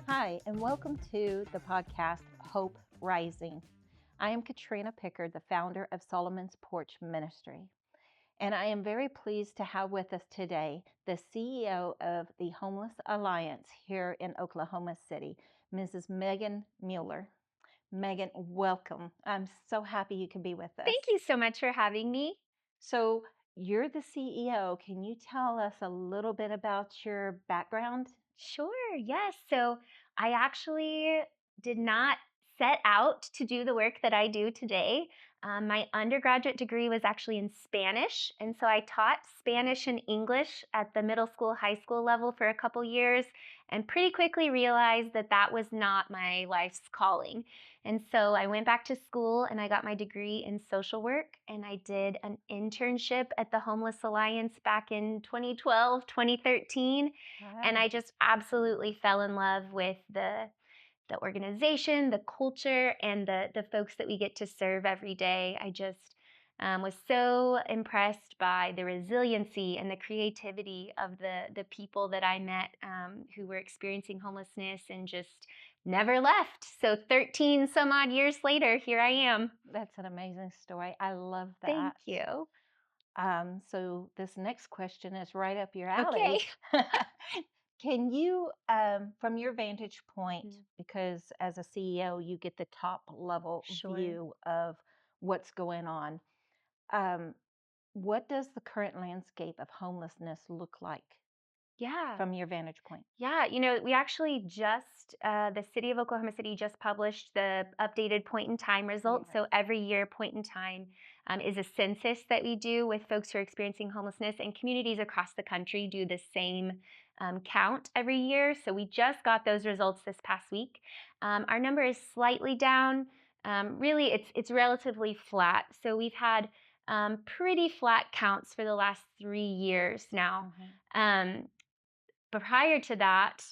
Hi, and welcome to the podcast Hope Rising. I am Katrina Pickard, the founder of Solomon's Porch Ministry, and I am very pleased to have with us today the CEO of the Homeless Alliance here in Oklahoma City, Mrs. Meghan Mueller. Meghan, welcome. I'm so happy you can be with us. Thank you so much for having me. So, you're the CEO. Can you tell us a little bit about your background? Sure, yes. So I actually did not set out to do the work that I do today. My undergraduate degree was actually in Spanish. And so I taught Spanish and English at the middle school, high school level for a couple years, and pretty quickly realized that that was not my life's calling. And so I went back to school and I got my degree in social work. And I did an internship at the Homeless Alliance back in 2012, 2013. And I Wow. just absolutely fell in love with the organization, the culture, and the folks that we get to serve every day. I just was so impressed by the resiliency and the creativity of the people that I met who were experiencing homelessness and just never left. So 13 some odd years later, here I am. That's an amazing story. I love Thank that. you. So this next question is right up your alley. Okay. Can you, from your vantage point, Mm, because as a CEO, you get the top level Sure. view of what's going on, um, what does the current landscape of homelessness look like Yeah. from your vantage point? Yeah, we actually the city of Oklahoma City just published the updated point in time results. Yeah. So every year, point in time is a census that we do with folks who are experiencing homelessness, and communities across the country do the same count every year. So we just got those results this past week. Our number is slightly down. Really, it's relatively flat. So we've had pretty flat counts for the last 3 years now. Mhm. Um, but prior to that,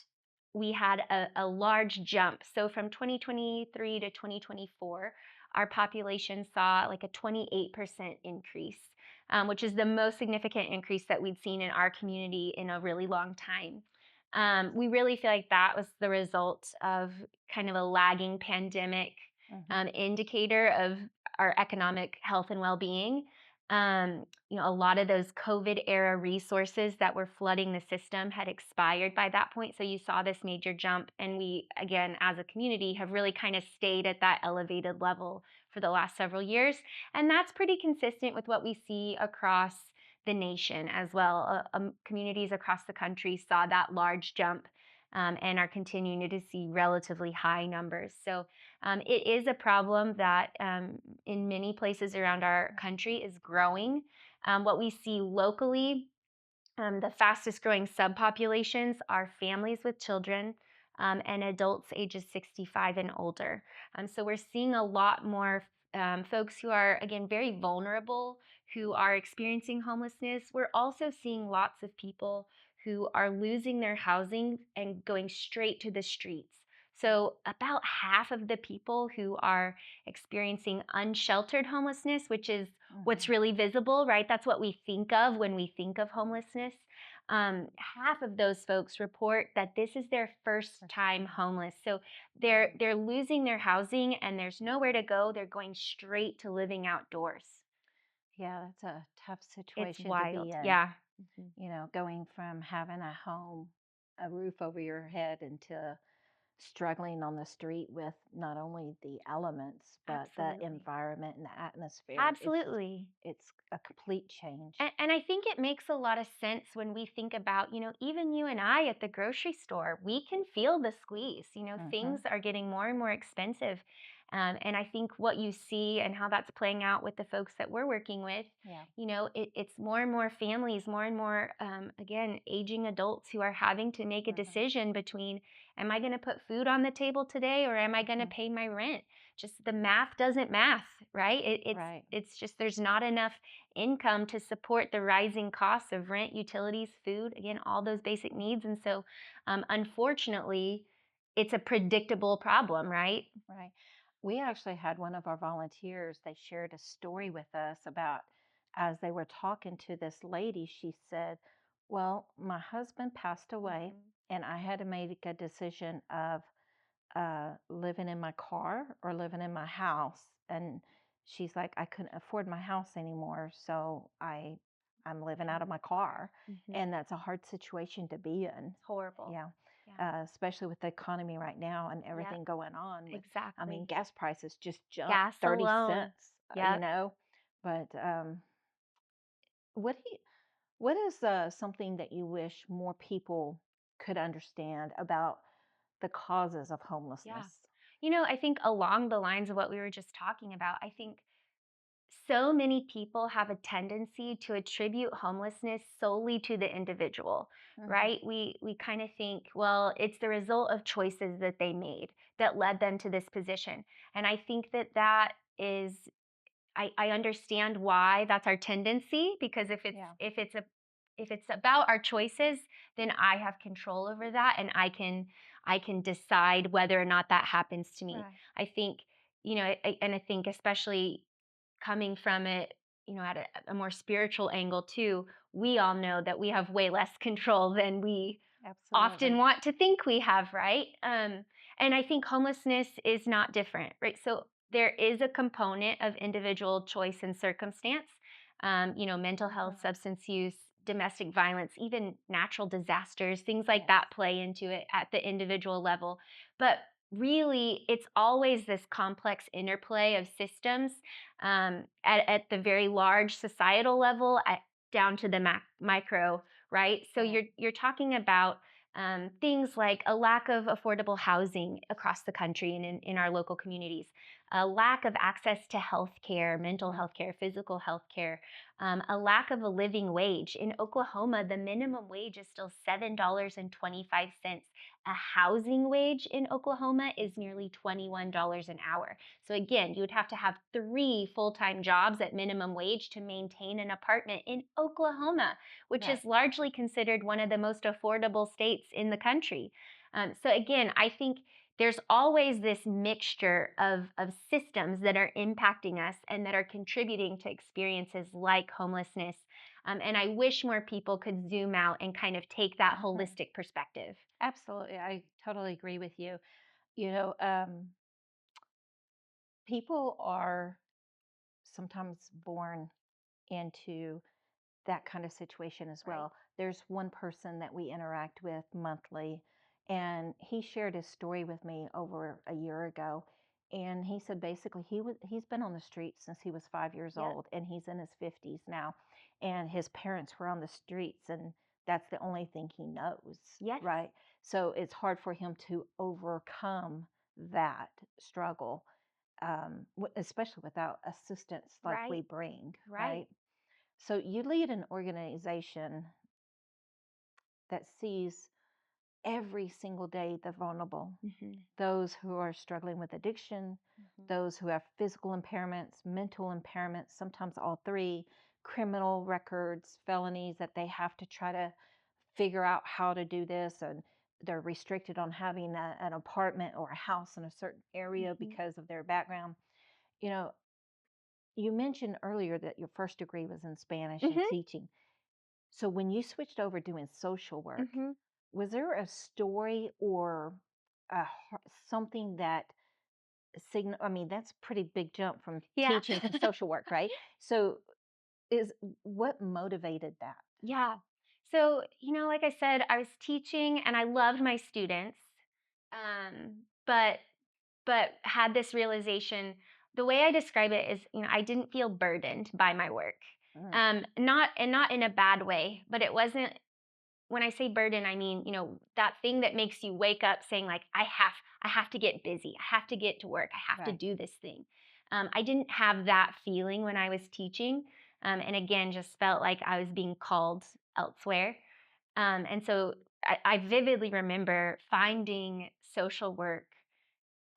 we had a large jump. So from 2023 to 2024, our population saw like a 28% increase, which is the most significant increase that we'd seen in our community in a really long time. We really feel like that was the result of kind of a lagging pandemic Mhm. indicator of our economic health and well-being. A lot of those COVID era resources that were flooding the system had expired by that point. So you saw this major jump. And we, again, as a community, have really kind of stayed at that elevated level for the last several years. And that's pretty consistent with what we see across the nation as well. Communities across the country saw that large jump and are continuing to see relatively high numbers. So it is a problem that in many places around our country is growing. What we see locally, the fastest growing subpopulations are families with children and adults ages 65 and older. So we're seeing a lot more folks who are, again, very vulnerable, who are experiencing homelessness. We're also seeing lots of people who are losing their housing and going straight to the streets. So, about half of the people who are experiencing unsheltered homelessness, which is what's Mhm. really visible, right? That's what we think of when we think of homelessness. Half of those folks report that this is their first First time time. homeless. So Wow. they're losing their housing and there's nowhere to go. They're going straight to living outdoors. Yeah, that's a tough It's situation to be wild. in. Yeah. Mhm. Going from having a home, a roof over your head, into struggling on the street with not only the elements, but the Absolutely. environment and the atmosphere. Absolutely. It's a complete change. And I think it makes a lot of sense when we think about, even you and I at the grocery store, we can feel the squeeze. Things Hmm. are getting more and more expensive. And I think what you see and how that's playing out with the folks that we're working with, Yeah. it's more and more families, more and more, again, aging adults who are having to make a Hmm. decision between, am I going to put food on the table today or am I going to Hmm. pay my rent? Just the math doesn't math, right? Right. It's just there's not enough income to support the rising costs of rent, utilities, food, again, all those basic needs. And so, unfortunately, it's a predictable problem, right? Right. We actually had one of our volunteers, they shared a story with us about as they were talking to this lady, she said, well, my husband passed away. and I had to make a decision of living in my car or living in my house. And she's like, I couldn't afford my house anymore, so I'm living out of my car, Mm-hmm. and that's a hard situation to be in. Horrible. Yeah. Yeah. Especially with the economy right now and Yep. everything going on with, I mean, Exactly. gas prices just jumped Gas 30 alone. cents, Yep. but what do you, what is something that you wish more people could understand about the causes of Yeah. homelessness? I think along the lines of what we were just talking about, I think so many people have a tendency to attribute homelessness solely to the individual, Mm-hmm. right? We kind of think, well, it's the result of choices that they made that led them to this position. And I think that is I understand why that's our tendency, because Yeah. if it's about our choices, then I have control over that, and I can decide whether or not that happens to me. Right. I think, and I think especially coming from it, at a more spiritual angle too, we all know that we have way less control than we often Absolutely. want to think we have, right? And I think homelessness is not different, right? So there is a component of individual choice and circumstance, mental health, Mhm. substance use, domestic violence, even natural disasters, things like Yes. that play into it at the individual level. But really, it's always this complex interplay of systems at the very large societal level, down to the micro, right? So Right. you're talking about things like a lack of affordable housing across the country and in our local communities, a lack of access to health care, mental Mm. health care, physical health care, a lack of a living wage. In Oklahoma, the minimum wage is still $7.25. A housing wage in Oklahoma is nearly $21 an hour. So again, you would have to have 3 full-time jobs at minimum wage to maintain an apartment in Oklahoma, which Right. is largely considered one of the most affordable states in the country. So again, I think there's always this mixture of systems that are impacting us and that are contributing to experiences like homelessness. And I wish more people could zoom out and kind of take that Mhm. holistic perspective. Absolutely. I totally agree with you. You know, people are sometimes born into that kind of situation as Right. well. There's one person that we interact with monthly, and he shared his story with me over a year ago. And he said basically he's been on the street since he was 5 years Yep. old, and he's in his 50s now. And his parents were on the streets, and that's the only thing he knows, Yes. right? So it's hard for him to overcome that struggle, especially without assistance like we Right. bring, Right. right? So you lead an organization that sees every single day the vulnerable, Hmm. those who are struggling with addiction, Hmm. those who have physical impairments, mental impairments, sometimes all three, criminal records, felonies that they have to try to figure out how to do this. And they're restricted on having an apartment or a house in a certain area Hmm. because of their background. You know, you mentioned earlier that your first degree was in Spanish and Hmm. teaching. So when you switched over doing social work, Hmm. was there a story or something that signal? I mean, that's a pretty big jump from Yeah. teaching to social work, right? So is what motivated that? Yeah. So, like I said, I was teaching and I loved my students. But had this realization. The way I describe it is, I didn't feel burdened by my work. Mm, Not in a bad way, but it wasn't. When I say burden, I mean, that thing that makes you wake up saying like, I have to get busy. I have to get to work. I have to right, do this thing. I didn't have that feeling when I was teaching. And again, just felt like I was being called elsewhere. And so I vividly remember finding social work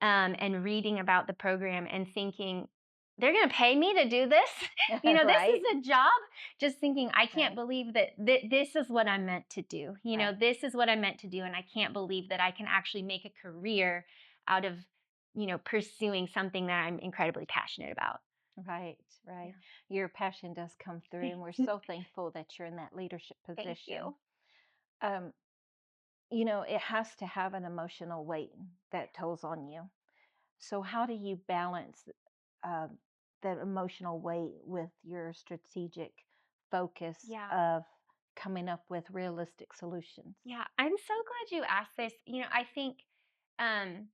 and reading about the program and thinking, they're going to pay me to do this? This right, is a job. Just thinking, I can't right, believe that this is what I'm meant to do. right, This is what I'm meant to do. And I can't believe that I can actually make a career out of, pursuing something that I'm incredibly passionate about. right, right. Yeah. Your passion does come through, and we're so thankful that you're in that leadership Thank position. you. Um, it has to have an emotional weight that tolls on you. So how do you balance uh, that emotional weight with your strategic focus Yeah. of coming up with realistic solutions? Yeah. I'm so glad you asked this. I think um,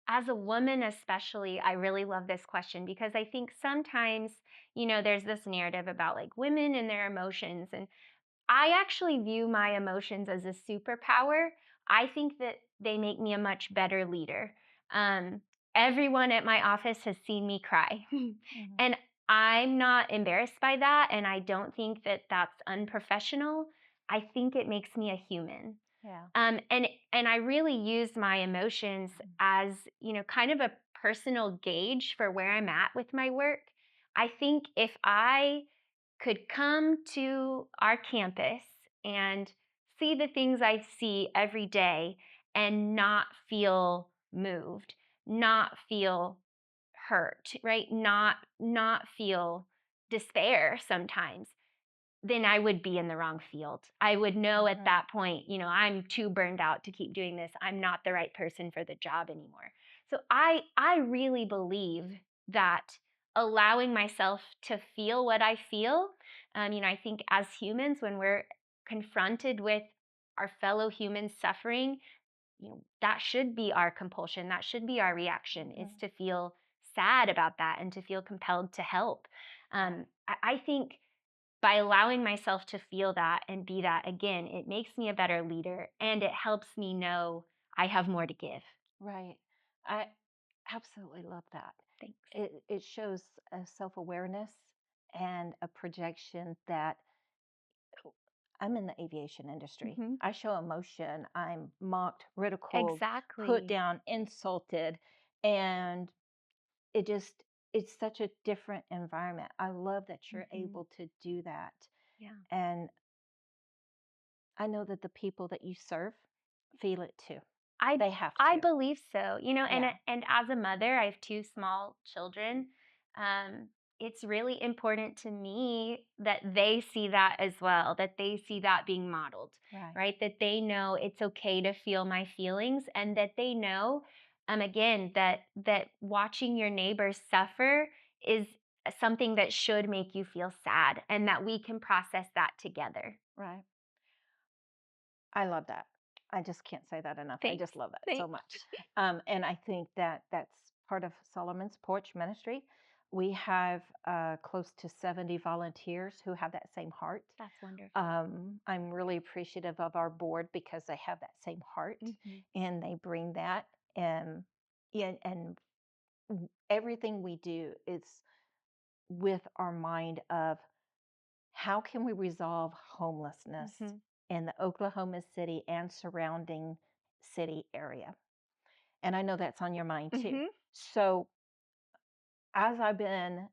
as a woman, especially, I really love this question because I think sometimes, there's this narrative about like women and their emotions. And I actually view my emotions as a superpower. I think that they make me a much better leader. Um, Everyone at my office has seen me cry. Mhm. And I'm not embarrassed by that. And I don't think that that's unprofessional. I think it makes me a human. Yeah. And I really use my emotions Mhm. as, kind of a personal gauge for where I'm at with my work. I think if I could come to our campus and see the things I see every day and not feel moved, not feel hurt, right? Not feel despair sometimes, then I would be in the wrong field. I would know at Mhm. that point, I'm too burned out to keep doing this. I'm not the right person for the job anymore. So I really believe that allowing myself to feel what I feel, I think as humans, when we're confronted with our fellow humans suffering, that should be our compulsion. That should be our reaction, is Mhm. to feel sad about that and to feel compelled to help. Right. I think by allowing myself to feel that and be that again, it makes me a better leader and it helps me know I have more to give. Right. I absolutely love that. Thanks. It shows a self-awareness and a projection that I'm in the aviation industry. Hmm. I show emotion. I'm mocked, ridiculed, put Exactly. down, insulted, and it just it's such a different environment. I love that you're Hmm. able to do that. Yeah. And I know that the people that you serve feel it too. I They have I to. believe so. And Yeah. and as a mother, I have two small children. Um, it's really important to me that they see that as well, that they see that being modeled, Right. right? That they know it's okay to feel my feelings, and that they know, again, that watching your neighbors suffer is something that should make you feel sad, and that we can process that together. Right. I love that. I just can't say that enough. I Thanks. just love that so Thanks. much. And I think that that's part of Solomon's Porch Ministry. We have close to 70 volunteers who have that same heart. That's wonderful. I'm really appreciative of our board because they have that same heart Hmm. and they bring that. And, yeah, and everything we do is with our mind of how can we resolve homelessness Hmm. in the Oklahoma City and surrounding city area? And I know that's on your mind too. Hmm. So, as I've been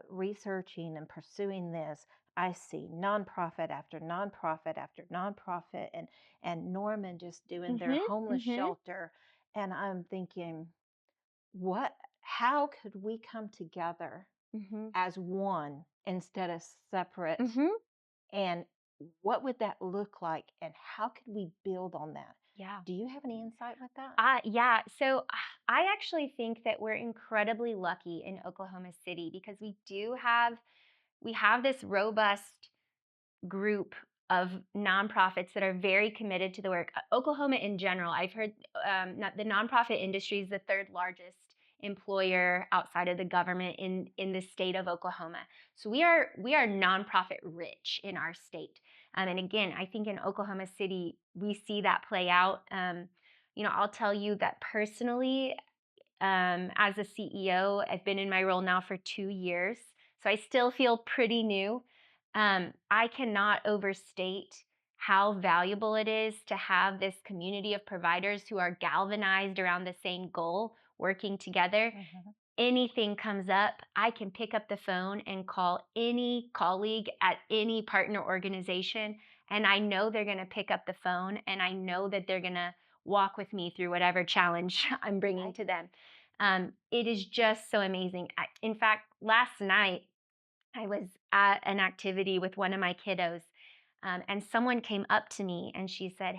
researching and pursuing this, I see nonprofit after nonprofit after nonprofit, and Norman just doing their Mhm, homeless mhm, shelter, and I'm thinking, what? How could we come together mhm, as one instead of separate? mhm. And what would that look like? And how could we build on that? Yeah. Do you have any insight with that? Yeah. So I actually think that we're incredibly lucky in Oklahoma City because we have this robust group of nonprofits that are very committed to the work. Oklahoma in general, I've heard the nonprofit industry is the third largest employer outside of the government in the state of Oklahoma. So we are nonprofit rich in our state. And again, I think in Oklahoma City we see that play out. I'll tell you that personally, as a CEO. I've been in my role now for 2 years, so I still feel pretty new. I cannot overstate how valuable it is to have this community of providers who are galvanized around the same goal, working together. Mhm. Anything comes up, I can pick up the phone and call any colleague at any partner organization, and I know they're going to pick up the phone and I know that they're going to walk with me through whatever challenge I'm bringing Right. to them. It is just so amazing. In fact, last night I was at an activity with one of my kiddos, and someone came up to me and she said,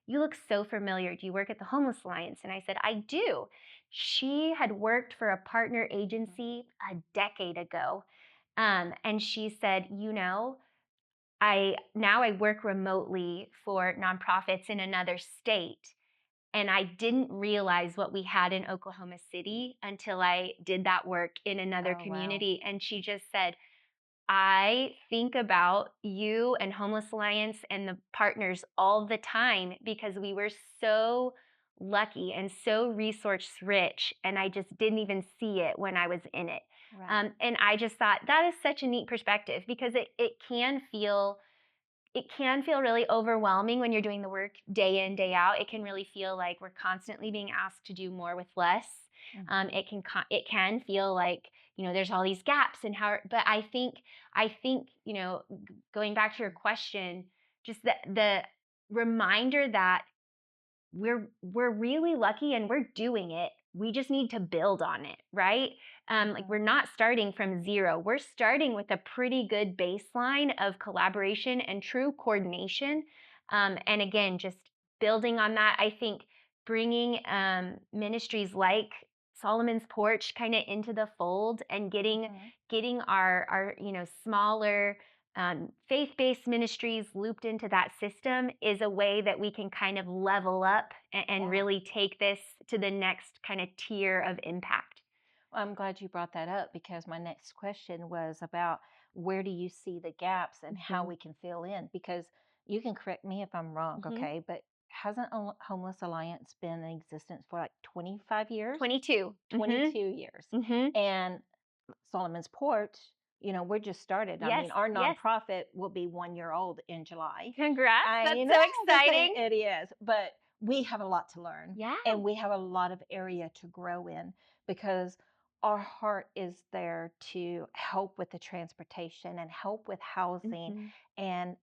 "You look so familiar. Do you work at the Homeless Alliance?" And I said, "I do." She had worked for a partner agency a decade ago. And she said, I work remotely for nonprofits in another state. And I didn't realize what we had in Oklahoma City until I did that work in another Oh, wow. community. And she just said, "I think about you and Homeless Alliance and the partners all the time because we were so lucky and so resource rich, and I just didn't even see it when I was in it." Right. And I just thought that is such a neat perspective because it can feel really overwhelming when you're doing the work day in, day out. It can really feel like we're constantly being asked to do more with less. Mm-hmm. It can feel like there's all these gaps in how. But I think going back to your question, just the reminder that we're really lucky and we're doing it. We just need to build on it, right? Like, Mm-hmm. we're not starting from zero. We're starting with a pretty good baseline of collaboration and true coordination. And again, just building on that, I think bringing ministries like Solomon's Porch kind of into the fold and getting Mm-hmm. getting our smaller faith-based ministries looped into that system is a way that we can kind of level up and Yeah. really take this to the next kind of tier of impact. Well, I'm glad you brought that up because my next question was about where do you see the gaps and how Hmm. we can fill in? Because you can correct me if I'm wrong, Hmm. okay? But hasn't Homeless Alliance been in existence for like 25 years? 22. 22 years. Hmm. And Solomon's Porch, we're just started. I Yes, mean, our yes. nonprofit will be 1 year old in July. Congrats. I That's know so the thing exciting. it is, but we have a lot to learn Yeah. and we have a lot of area to grow in because our heart is there to help with the transportation and help with housing. Hmm. And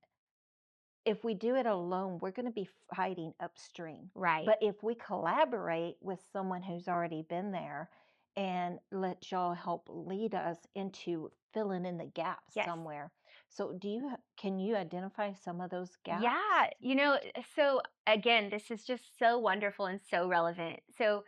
if we do it alone, we're going to be fighting upstream. Right. But if we collaborate with someone who's already been there and let y'all help lead us into filling in the gaps Yes. somewhere. So can you identify some of those gaps? Yeah, so again, this is just so wonderful and so relevant. So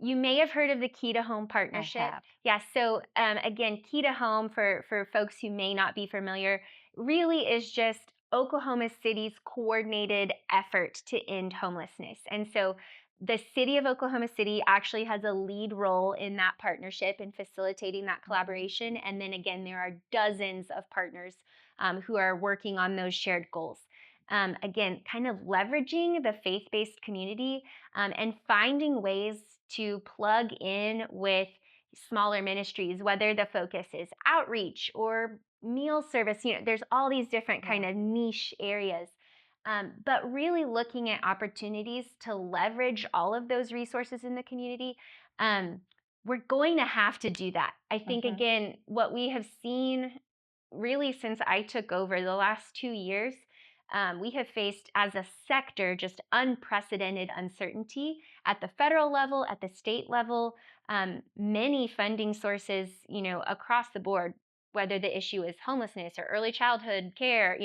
you may have heard of the Key to Home I Partnership. have. Yeah, so again, Key to Home, for folks who may not be familiar, really is just Oklahoma City's coordinated effort to end homelessness. And so the city of Oklahoma City actually has a lead role in that partnership and facilitating that Mhm. collaboration. And then again, there are dozens of partners who are working on those shared goals. Again, kind of leveraging the faith based community and finding ways to plug in with smaller ministries, whether the focus is outreach or meal service. There's all these different kind Yeah. of niche areas. But really looking at opportunities to leverage all of those resources in the community. We're going to have to do that. I think, Mhm. again, what we have seen really since I took over the last 2 years, we have faced as a sector just unprecedented uncertainty at the federal level, at the state level, many funding sources, across the board, whether the issue is homelessness or early childhood care,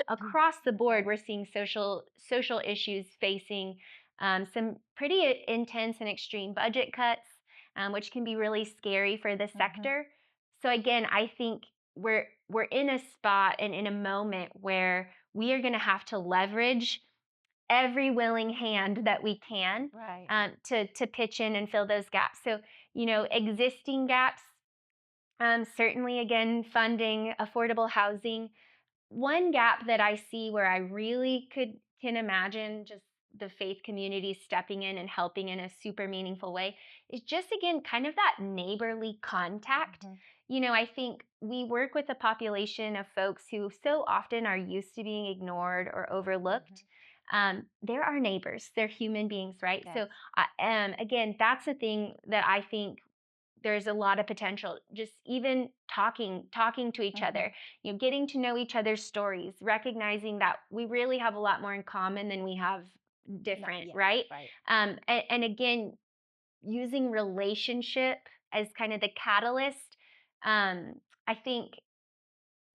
across the board, Right. we're seeing social issues facing some pretty intense and extreme budget cuts, which can be really scary for the Mhm. sector. So again, I think we're in a spot and in a moment where we are going to have to leverage every willing hand that we can Right. to pitch in and fill those gaps. So existing gaps, certainly again funding affordable housing. One gap that I see where I really can imagine just the faith community stepping in and helping in a super meaningful way is just again kind of that neighborly contact. Mhm. I think we work with a population of folks who so often are used to being ignored or overlooked. Mhm. They're our neighbors. They're human beings, right? Yes. So, again, that's the thing that I think there's a lot of potential, just even talking to each other, Mhm. getting to know each other's stories, recognizing that we really have a lot more in common than we have Not different, yet. right? Right. And again, using relationship as kind of the catalyst. I think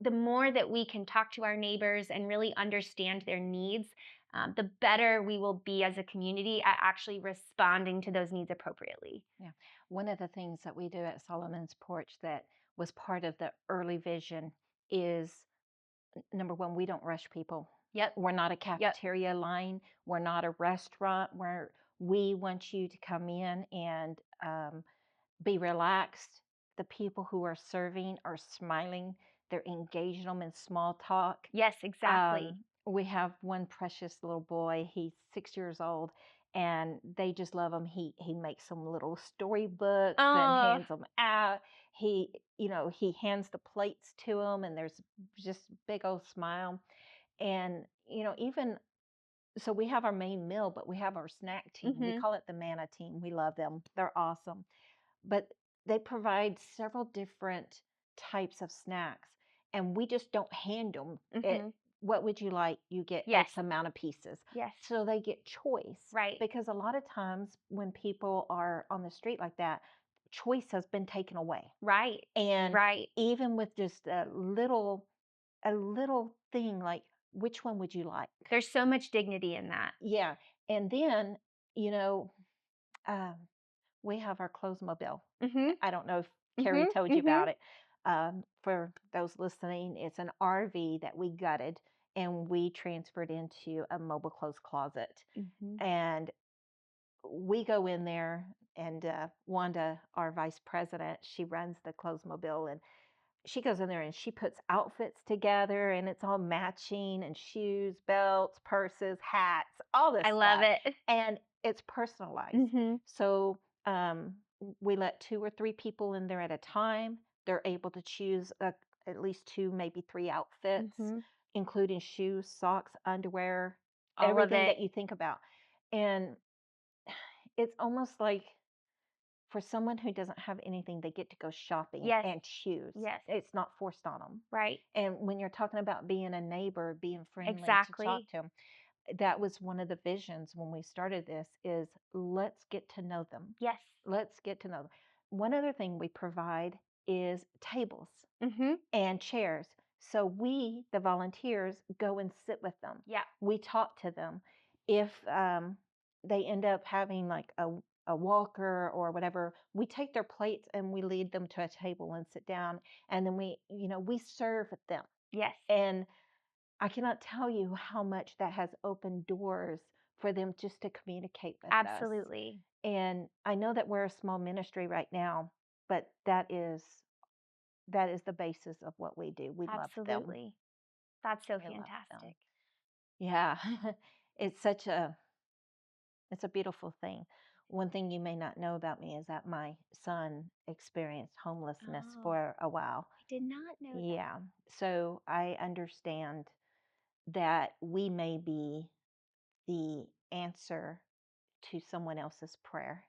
the more that we can talk to our neighbors and really understand their needs, the better we will be as a community at actually responding to those needs appropriately. Yeah. One of the things that we do at Solomon's Porch that was part of the early vision is number one, we don't rush people. Yep. We're not a Yep. cafeteria line. We're not a restaurant where we want you to come in and be relaxed. The people who are serving are smiling. They're engaging them in small talk. Yes, exactly. We have one precious little boy. He's 6 years old, and they just love him. He makes some little storybooks and Oh. hands them out. He hands the plates to them, and there's just big old smile. And even so, we have our main meal, but we have our snack team. We Mhm. call it the Manna team. We love them. They're awesome, but they provide several different types of snacks, and we just don't hand them it. Mhm. What would you like? You get Yes. X amount of pieces. Yes. So they get choice. Right. Because a lot of times when people are on the street like that, choice has been taken away. Right. And Right. even with just a little thing like, which one would you like? There's so much dignity in that. Yeah. And then, you know, um, we have our clothesmobile. Mhm. I don't know if Carrie Mhm. told you Mhm. about it. For those listening, it's an RV that we gutted and we transferred into a mobile clothes closet. Mhm. And we go in there, and Wanda, our vice president, she runs the clothesmobile, and she goes in there and she puts outfits together, and it's all matching, and shoes, belts, purses, hats, all this I love stuff. it. And it's personalized. Mhm. So we let 2 or 3 people in there at a time. They're able to choose at least two, maybe three outfits, Mhm. including shoes, socks, underwear, All of everything it. that you think about. And it's almost like for someone who doesn't have anything, they get to go shopping Yes. and choose. Yes. It's not forced on them. Right. And when you're talking about being a neighbor, being friendly to talk Exactly. to them, that was one of the visions when we started this is let's get to know them. Yes. Let's get to know them. One other thing we provide is tables Mhm. and chairs. So we, the volunteers, go and sit with them. Yeah. We talk to them. If they end up having like a walker or whatever, we take their plates and we lead them to a table and sit down. And then we serve them. Yes. And I cannot tell you how much that has opened doors for them just to communicate with us. Absolutely. And I know that we're a small ministry right now, but that is the basis of what we do. We love them. Absolutely. That's so We love them. fantastic. Yeah. it's such a it's a beautiful thing. One thing you may not know about me is that my son experienced homelessness Oh, for a while. I did not know that. Yeah. So I understand that we may be the answer to someone else's prayer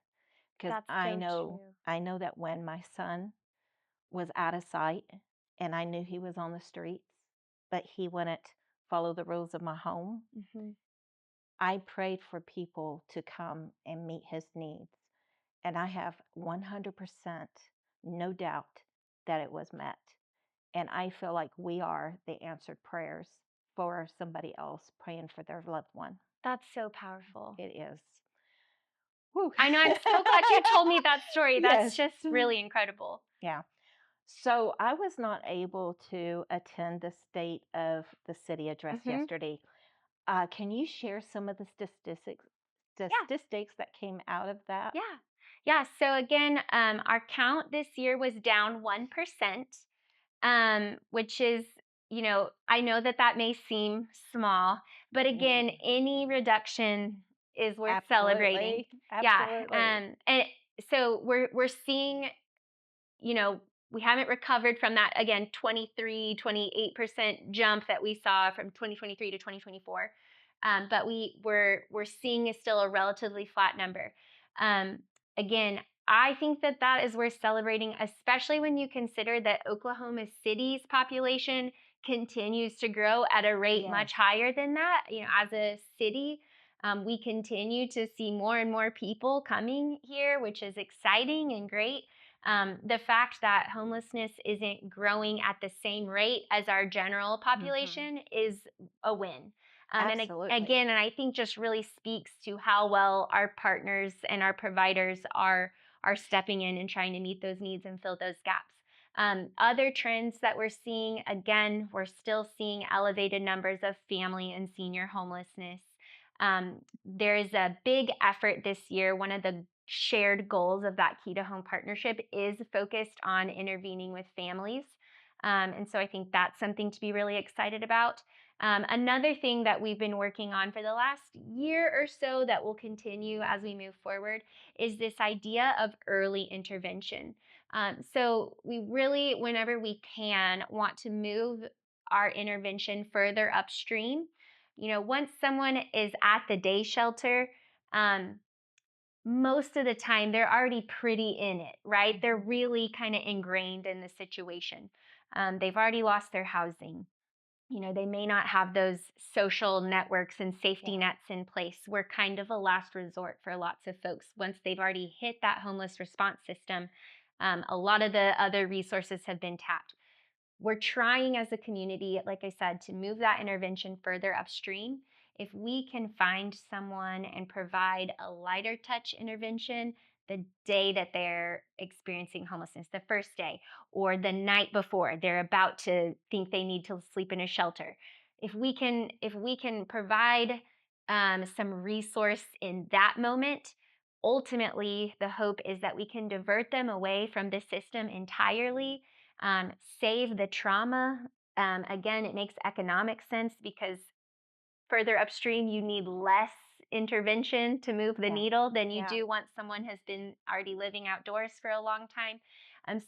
because That's I so know true. I know that when my son was out of sight and I knew he was on the streets, but he wouldn't follow the rules of my home. Mhm. I prayed for people to come and meet his needs, and I have 100% no doubt that it was met. And I feel like we are the answered prayers for somebody else praying for their loved one. That's so powerful. It is. Whew. I know, I'm so glad you told me that story. That's Yes. just really incredible. Yeah. So I was not able to attend the State of the City address Mhm. yesterday. Can you share some of the Yeah. statistics that came out of that? Yeah. Yeah. So again, our count this year was down 1%, which is, I know that that may seem small, but again, Mm, any reduction is worth celebrating. absolutely. Yeah. Absolutely. And so we're seeing, you know, we haven't recovered from that again 28% jump that we saw from 2023 to 2024. But we're seeing is still a relatively flat number. Um, Again, I think that that is worth celebrating, especially when you consider that Oklahoma City's population continues to grow at a rate Yes. much higher than that. As a city, we continue to see more and more people coming here, which is exciting and great. The fact that homelessness isn't growing at the same rate as our general Hmm. population is a win. Absolutely. Again, and I think just really speaks to how well our partners and our providers are stepping in and trying to meet those needs and fill those gaps. Other trends that we're seeing, again, we're still seeing elevated numbers of family and senior homelessness. There's a big effort this year. One of the shared goals of that Key to Home partnership is focused on intervening with families. And so I think that's something to be really excited about. Another thing that we've been working on for the last year or so that will continue as we move forward is this idea of early intervention. So we really, whenever we can, want to move our intervention further upstream. Once someone is at the day shelter, um, most of the time they're already pretty in it, right? They're Hmm. really kind of ingrained in the situation. They've already lost their housing. They may not have those social networks and safety Yeah. nets in place. We're kind of a last resort for lots of folks. Once they've already hit that homeless response system, a lot of the other resources have been tapped. We're trying as a community, like I said, to move that intervention further upstream. If we can find someone and provide a lighter touch intervention the day that they're experiencing homelessness, the first day, or the night before they're about to think they need to sleep in a shelter, if we can provide some resource in that moment, ultimately the hope is that we can divert them away from the system entirely, save the trauma. Again, it makes economic sense because further upstream, you need less intervention to move the Yeah. needle than you Yeah. do once someone has been already living outdoors for a long time.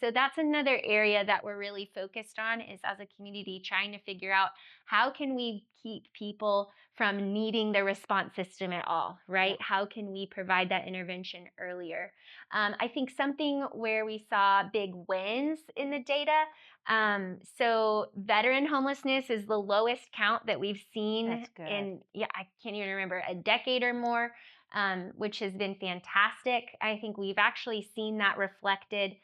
So that's another area that we're really focused on is as a community trying to figure out how can we keep people from needing the response system at all, Yeah. right? How can we provide that intervention earlier? I think something where we saw big wins in the data, so veteran homelessness is the lowest count that we've seen That's good. in, yeah, I can't even remember, a decade or more, which has been fantastic. I think we've actually seen that reflected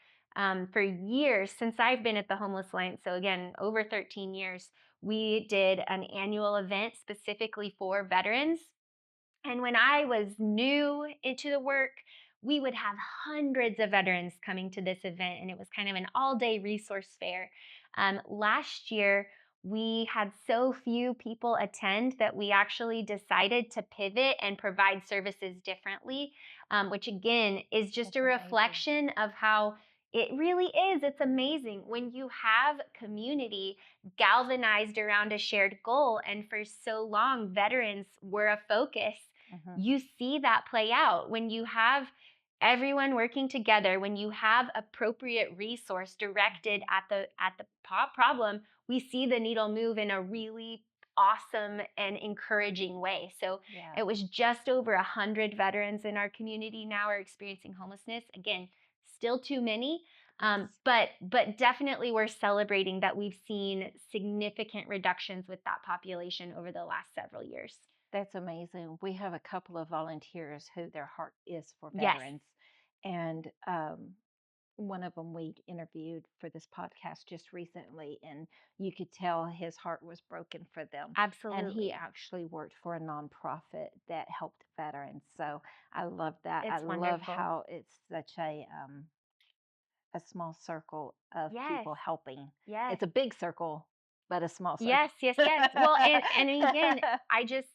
for years since I've been at the Homeless Alliance. So again, over 13 years, we did an annual event specifically for veterans, and when I was new into the work, we would have hundreds of veterans coming to this event, and it was kind of an all day resource fair. Last year, we had so few people attend that we actually decided to pivot and provide services differently, which again is just a That's amazing. reflection of how it really is. It's amazing when you have community galvanized around a shared goal. And for so long, veterans were a focus. Hmm. You see that play out when you have everyone working together, when you have appropriate resource directed Hmm. at the problem. We see the needle move in a really awesome and encouraging way. So Yeah. it was just over 100 veterans in our community now are experiencing homelessness. Again, still too many, Yes. but definitely we're celebrating that we've seen significant reductions with that population over the last several years. That's amazing. We have a couple of volunteers who their heart is for Yes, veterans. And one of them we interviewed for this podcast just recently, and you could tell his heart was broken for them. And he absolutely. actually worked for a nonprofit that helped veterans. So I love that. I It's love wonderful. how it's such a small circle of Yes, people helping. yes. It's a big circle, but a small circle. Yes, yes, yes. Well, and again, I just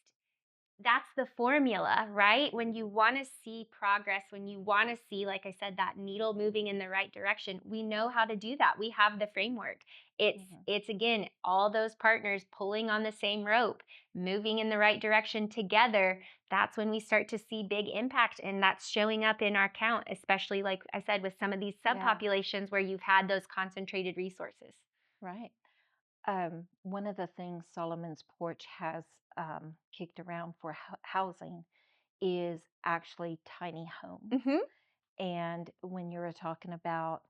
that's the formula, right? When you want to see progress, when you want to see, like I said, that needle moving in the right direction, we know how to do that. We have the framework. It's Mhm. it's again all those partners pulling on the same rope, moving in the right direction together. That's when we start to see big impact, and that's showing up in our count, especially like I said with some of these Yeah, subpopulations where you've had those concentrated resources. right. One of the things Solomon's Porch has kicked around for housing is actually tiny homes. Mhm. And when you were talking about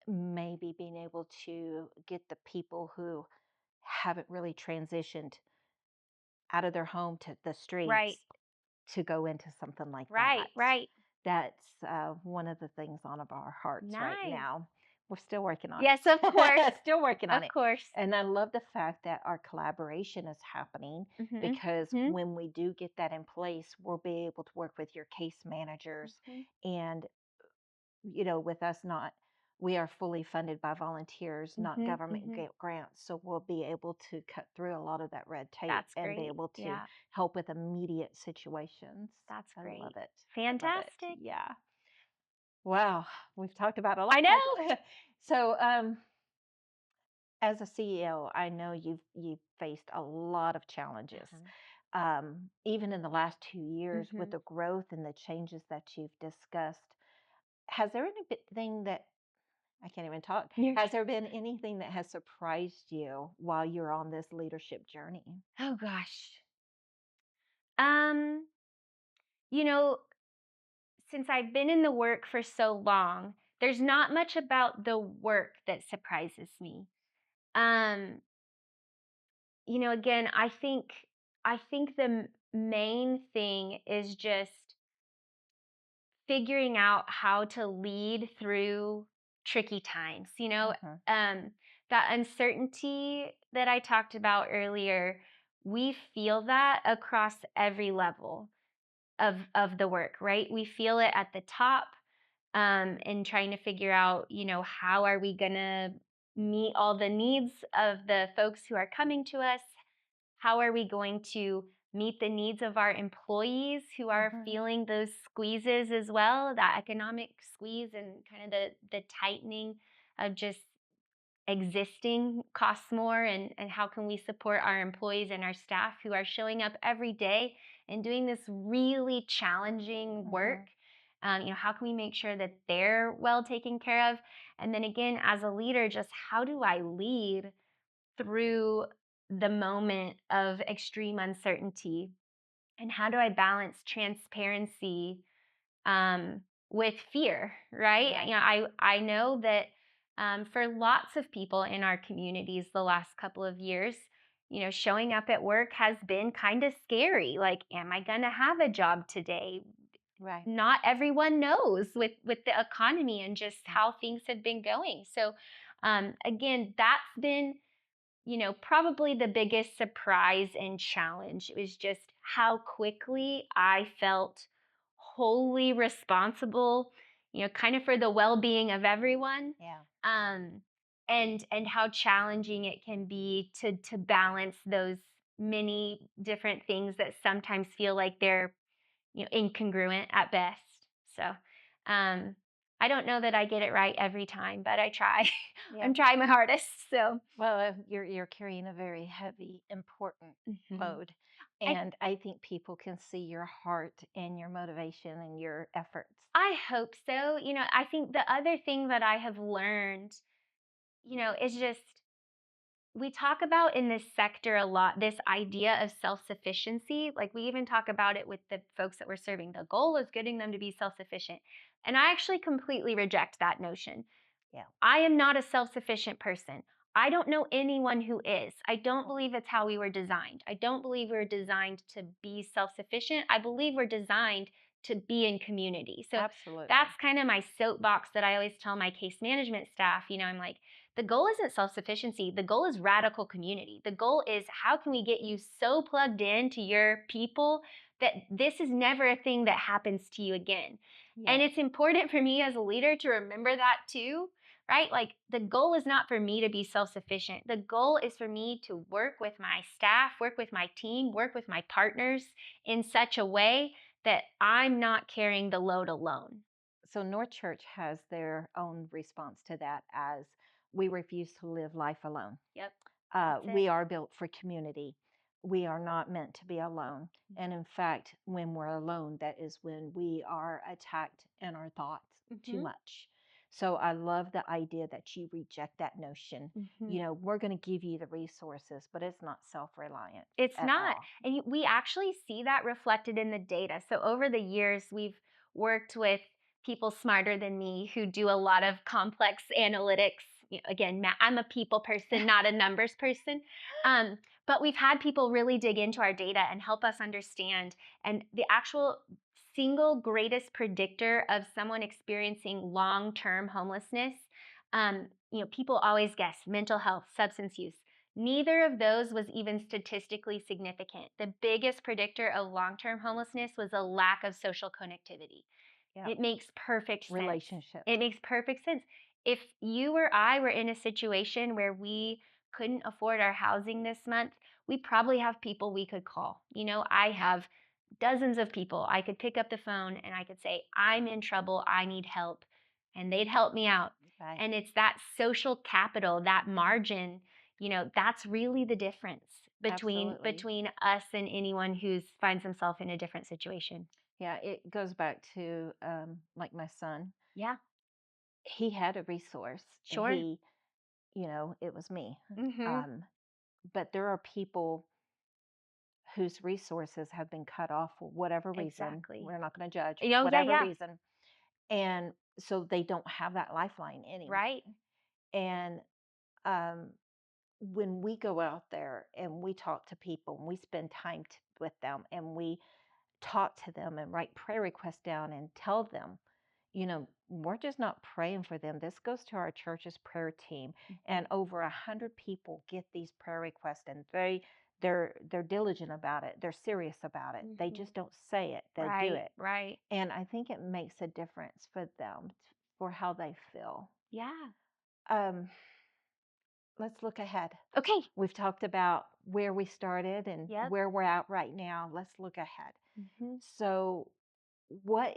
maybe being able to get the people who haven't really transitioned out of their home to the Right. streets to go into something like Right, that, right. That's one of the things on of our hearts right Nice. now. We're still working on Yes, of course. it. Still working on Of it. course. And I love the fact that our collaboration is happening Mhm. because Mhm. when we do get that in place, we'll be able to work with your case managers Mhm. and with us not, we are fully funded by volunteers, not Mhm. government Mhm. grants. So we'll be able to cut through a lot of that red tape That's and be great. able to Yeah, help with immediate situations. that's I love great. it. I love it. Fantastic. Yeah. Wow. We've talked about a lot. I know. So, as a CEO, I know you've faced a lot of challenges. Uh-huh. Even in the last 2 years, with Mhm. the growth and the changes that you've discussed, has there anything that I can't even talk? You're Has there been anything that has surprised you while you're on this leadership journey? Oh gosh. Um, you know, since I've been in the work for so long, there's not much about the work that surprises me. Um, again, I think the main thing is just figuring out how to lead through tricky times. Hmm. Um, that uncertainty that I talked about earlier, we feel that across every level of the work, right? We feel it at the top, and trying to figure out, how are we gonna meet all the needs of the folks who are coming to us? How are we going to meet the needs of our employees who are Hmm. feeling those squeezes as well, that economic squeeze and kind of the tightening of just existing costs more, and how can we support our employees and our staff who are showing up every day and doing this really challenging work. Hmm. How can we make sure that they're well taken care of? And then again, as a leader, just how do I lead through the moment of extreme uncertainty? And how do I balance transparency um, with fear, right? Right. I know that for lots of people in our communities the last couple of years, showing up at work has been kind of scary. Like, am I going to have a job today? Right. Not everyone knows with the economy and just how things have been going. So, again, that's been probably the biggest surprise and challenge was just how quickly I felt wholly responsible, kind of for the well-being of everyone. Yeah. Um, and how challenging it can be to balance those many different things that sometimes feel like they're, incongruent at best. So, um, I don't know that I get it right every time, but I try. Yeah. I'm trying my hardest. So, Well, you're carrying a very heavy, important mhm. load, I and I think people can see your heart and your motivation and your efforts. I hope so. I think the other thing that I have learned, is just we talk about in this sector a lot this idea of self-sufficiency. Like we even talk about it with the folks that we're serving. The goal is getting them to be self-sufficient. And I actually completely reject that notion. Yeah. I am not a self sufficient person. I don't know anyone who is. I don't believe it's how we were designed. I don't believe we're designed to be self sufficient. I believe we're designed to be in community. So Absolutely. that's kind of my soapbox that I always tell my case management staff. I'm like, the goal isn't self sufficiency. The goal is radical community. The goal is how can we get you so plugged in to your people that this is never a thing that happens to you again. And Yes. it's important for me as a leader to remember that too, right? Like the goal is not for me to be self sufficient. The goal is for me to work with my staff, work with my team, work with my partners in such a way that I'm not carrying the load alone. So North Church has their own response to that as we refuse to live life alone. Yep, that's it. We are built for community. We are not meant to be alone. And in fact, when we're alone, that is when we are attacked in our thoughts too Mm-hmm. much. So I love the idea that you reject that notion. Mm-hmm. We're going to give you the resources, but it's not self reliant It's at not. all. And we actually see that reflected in the data. So over the years, we've worked with people smarter than me who do a lot of complex analytics. Again, I'm a people person, not a numbers person. But we've had people really dig into our data and help us understand. And the actual single greatest predictor of someone experiencing long-term homelessness, people always guess mental health, substance use. Neither of those was even statistically significant. The biggest predictor of long-term homelessness was a lack of social connectivity. Yep. It makes perfect sense. Relationship. It makes perfect sense. If you or I were in a situation where we couldn't afford our housing this month, we probably have people we could call. I have dozens of people. I could pick up the phone and I could say, I'm in trouble, I need help, and they'd help me out. Right. And it's that social capital, that margin, that's really the difference between us and anyone who finds himself in a different situation. Yeah, it goes back to like my son. Yeah, He had a resource, and sure. it was me. Mhm. Um, but there are people whose resources have been cut off for whatever reason. Exactly. We're not going to judge, Yeah, whatever yeah. reason. And so they don't have that lifeline anymore. Right. And um, when we go out there and we talk to people and we spend time with them and we talk to them and write prayer requests down and tell them, we're just not praying for them. This goes to our church's prayer team, and over 100 people get these prayer requests, and they're diligent about it. They're serious about it. They Mhm. just don't say it. They do Right, it, right. and I think it makes a difference for them for how they feel. Yeah. Um, let's look ahead. Okay. We've talked about where we started and Yep. where we're at right now. Let's look ahead. Mhm. So, what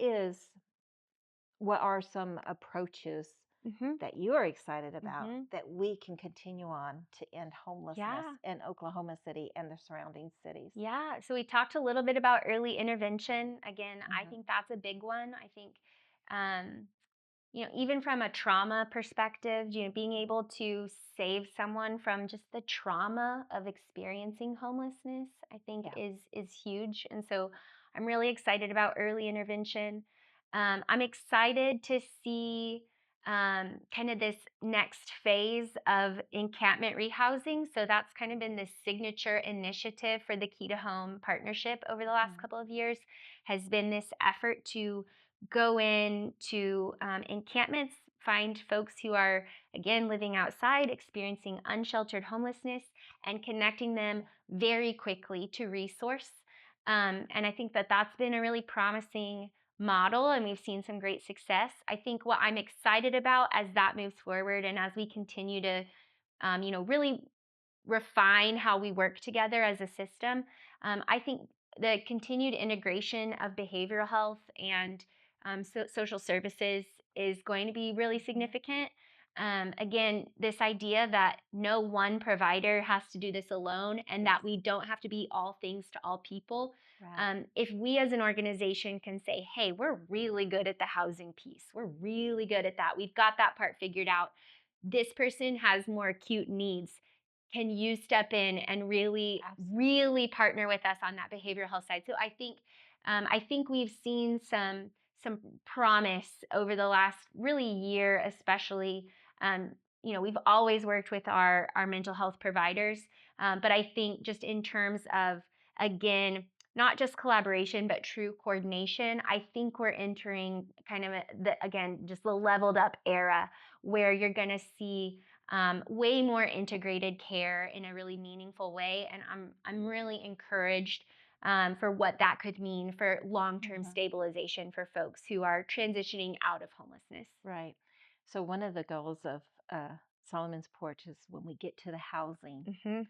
are some approaches Mhm. that you are excited about Mhm. that we can continue on to end homelessness Yeah. in Oklahoma City and the surrounding cities? Yeah. So we talked a little bit about early intervention. Again, I Hmm. think that's a big one. I think um even from a trauma perspective, being able to save someone from just the trauma of experiencing homelessness, I think Yeah. is huge. And so I'm really excited about early intervention. I'm excited to see kind of this next phase of encampment rehousing. So that's kind of been the signature initiative for the Key to Home partnership over the last Mhm. couple of years, has been this effort to go into encampments, find folks who are, again, living outside, experiencing unsheltered homelessness, and connecting them very quickly to resource. And I think that that's been a really promising model, and we've seen some great success. I think what I'm excited about as that moves forward and as we continue to, really refine how we work together as a system. I think the continued integration of behavioral health and social services is going to be really significant. Again, this idea that no one provider has to do this alone and Yes. that we don't have to be all things to all people. Right. If we as an organization can say, hey, we're really good at the housing piece, we're really good at that, we've got that part figured out, this person has more acute needs, can you step in and really, Absolutely. really partner with us on that behavioral health side? So I think we've seen some promise over the last really year, especially. Um, we've always worked with our mental health providers, but I think just in terms of, again, not just collaboration but true coordination, I think we're entering kind of again, just the leveled up era where you're going to see way more integrated care in a really meaningful way. And I'm really encouraged for what that could mean for long-term Mhm. stabilization for folks who are transitioning out of homelessness. Right. So one of the goals of uh, Solomon's Porch is when we get to the housing, Hmm.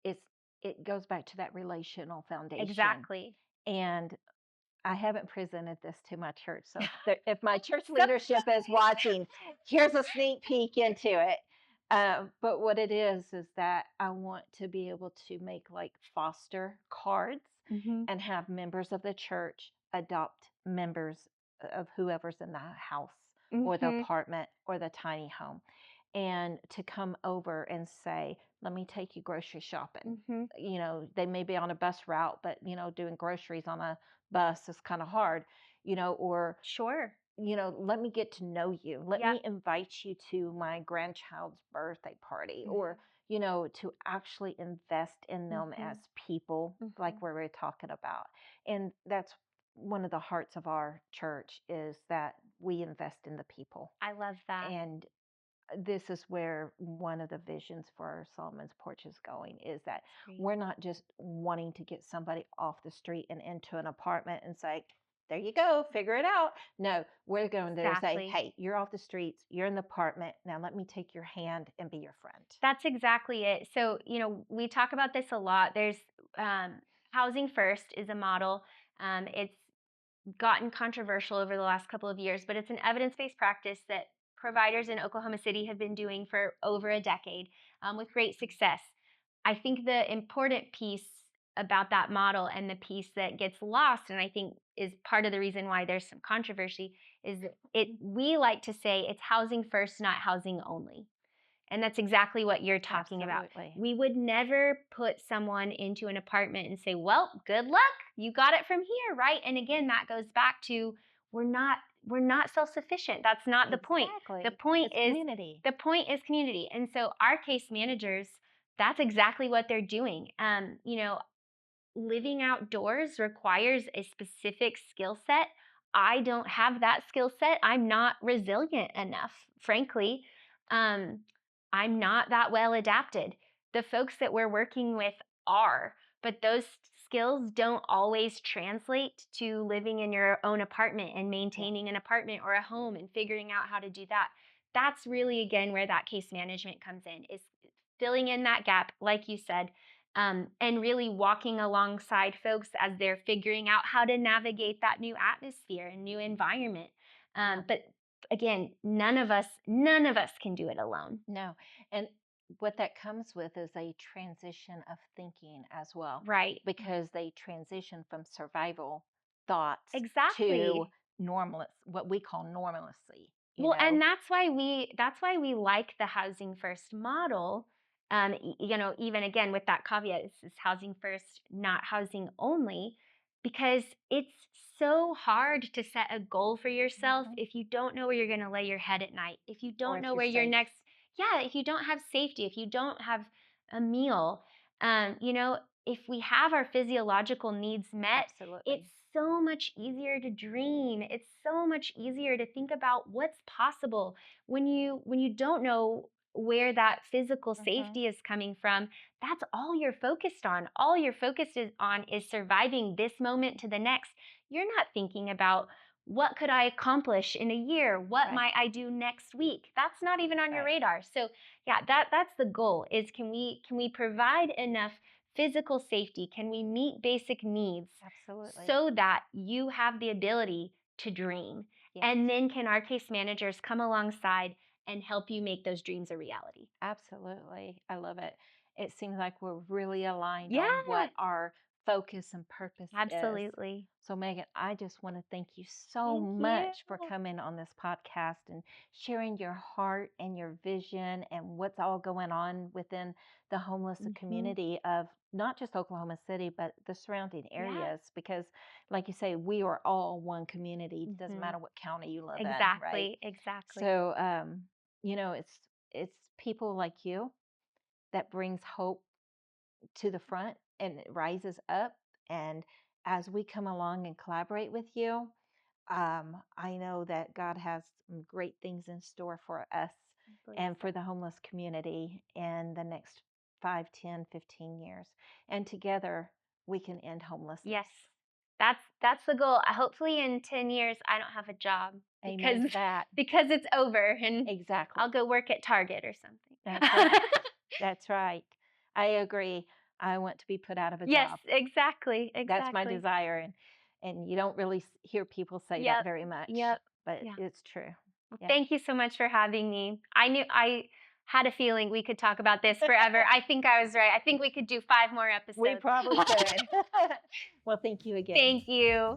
it's it goes back to that relational foundation. Exactly. And I haven't presented this to my church, so if my church So, leadership is watching, here's a sneak peek into it. But what it is that I want to be able to make like foster cards hmm and have members of the church adopt members of whoever's in the house or the hmm apartment or the tiny home, and to come over and say, let me take you grocery shopping. hmm They may be on a bus route, but doing groceries on a bus is kind of hard, or Sure. let me get to know you. Let Yep. me invite you to my grandchild's birthday party, or, to actually invest in them hmm as people, like hmm we were talking about. And that's one of the hearts of our church is that we invest in the people. I love that. And this is where one of the visions for Solomon's Porch is going, is that we're not just wanting to get somebody off the street and into an apartment and say, there you go, figure it out. No, we're going to say, hey, you're off the streets, you're in the apartment. Now let me take your hand and be your friend. That's exactly it. So, we talk about this a lot. There's housing first is a model. It's gotten controversial over the last couple of years, but it's an evidence-based practice that providers in Oklahoma City have been doing for over a decade with great success. I think the important piece about that model, and the piece that gets lost, and I think is part of the reason why there's some controversy, is that we like to say it's housing first, not housing only. And that's exactly what you're talking about. We would never put someone into an apartment and say, well, good luck, you got it from here, right? And again, that goes back to we're not self-sufficient. That's not the point. The point is community. The point is community. And so our case managers, that's exactly what they're doing. Living outdoors requires a specific skill set. I don't have that skill set. I'm not resilient enough, frankly. I'm not that well adapted. The folks that we're working with are, but those skills don't always translate to living in your own apartment and maintaining an apartment or a home and figuring out how to do that. That's really, again, where that case management comes in, is filling in that gap, like you said, and really walking alongside folks as they're figuring out how to navigate that new atmosphere and new environment. But again, none of us can do it alone. No. And what that comes with is a transition of thinking as well. Right. Because they transition from survival thoughts to what we call normalcy. And that's why we like the housing first model. Even again with that caveat, this is housing first, not housing only, because it's so hard to set a goal for yourself if you don't know where you're going to lay your head at night, if you don't know where your next, if you don't have safety, if you don't have a meal, if we have our physiological needs met, it's so much easier to dream. It's so much easier to think about what's possible when you don't know where that physical safety is coming from. That's all you're focused on. All you're focused on is surviving this moment to the next. You're not thinking about what could I accomplish in a year? What might I do next week? That's not even on your radar. So that's the goal, is can we provide enough physical safety? Can we meet basic needs? Absolutely. So that you have the ability to dream? Yes. And then can our case managers come alongside and help you make those dreams a reality? Absolutely. I love it. It seems like we're really aligned on what our focus and purpose is. Absolutely. So Meghan, I just want to thank you so much for coming on this podcast and sharing your heart and your vision and what's all going on within the homeless community of not just Oklahoma City, but the surrounding areas. Because like you say, we are all one community. It doesn't matter what county you live in, right? Exactly. So, it's people like you that brings hope to the front and it rises up. And as we come along and collaborate with you, I know that God has some great things in store for us and for the homeless community in the next 5, 10, 15 years. And together we can end homelessness. Yes. That's the goal. Hopefully in 10 years I don't have a job because it's over and I'll go work at Target or something. That's right. That's right. I agree. I want to be put out of a job. Yes, exactly. That's my desire, and you don't really hear people say that very much. But it's true. Well, thank you so much for having me. I had a feeling we could talk about this forever. I think I was right. I think we could do 5 more episodes. We probably could. Well, thank you again. Thank you.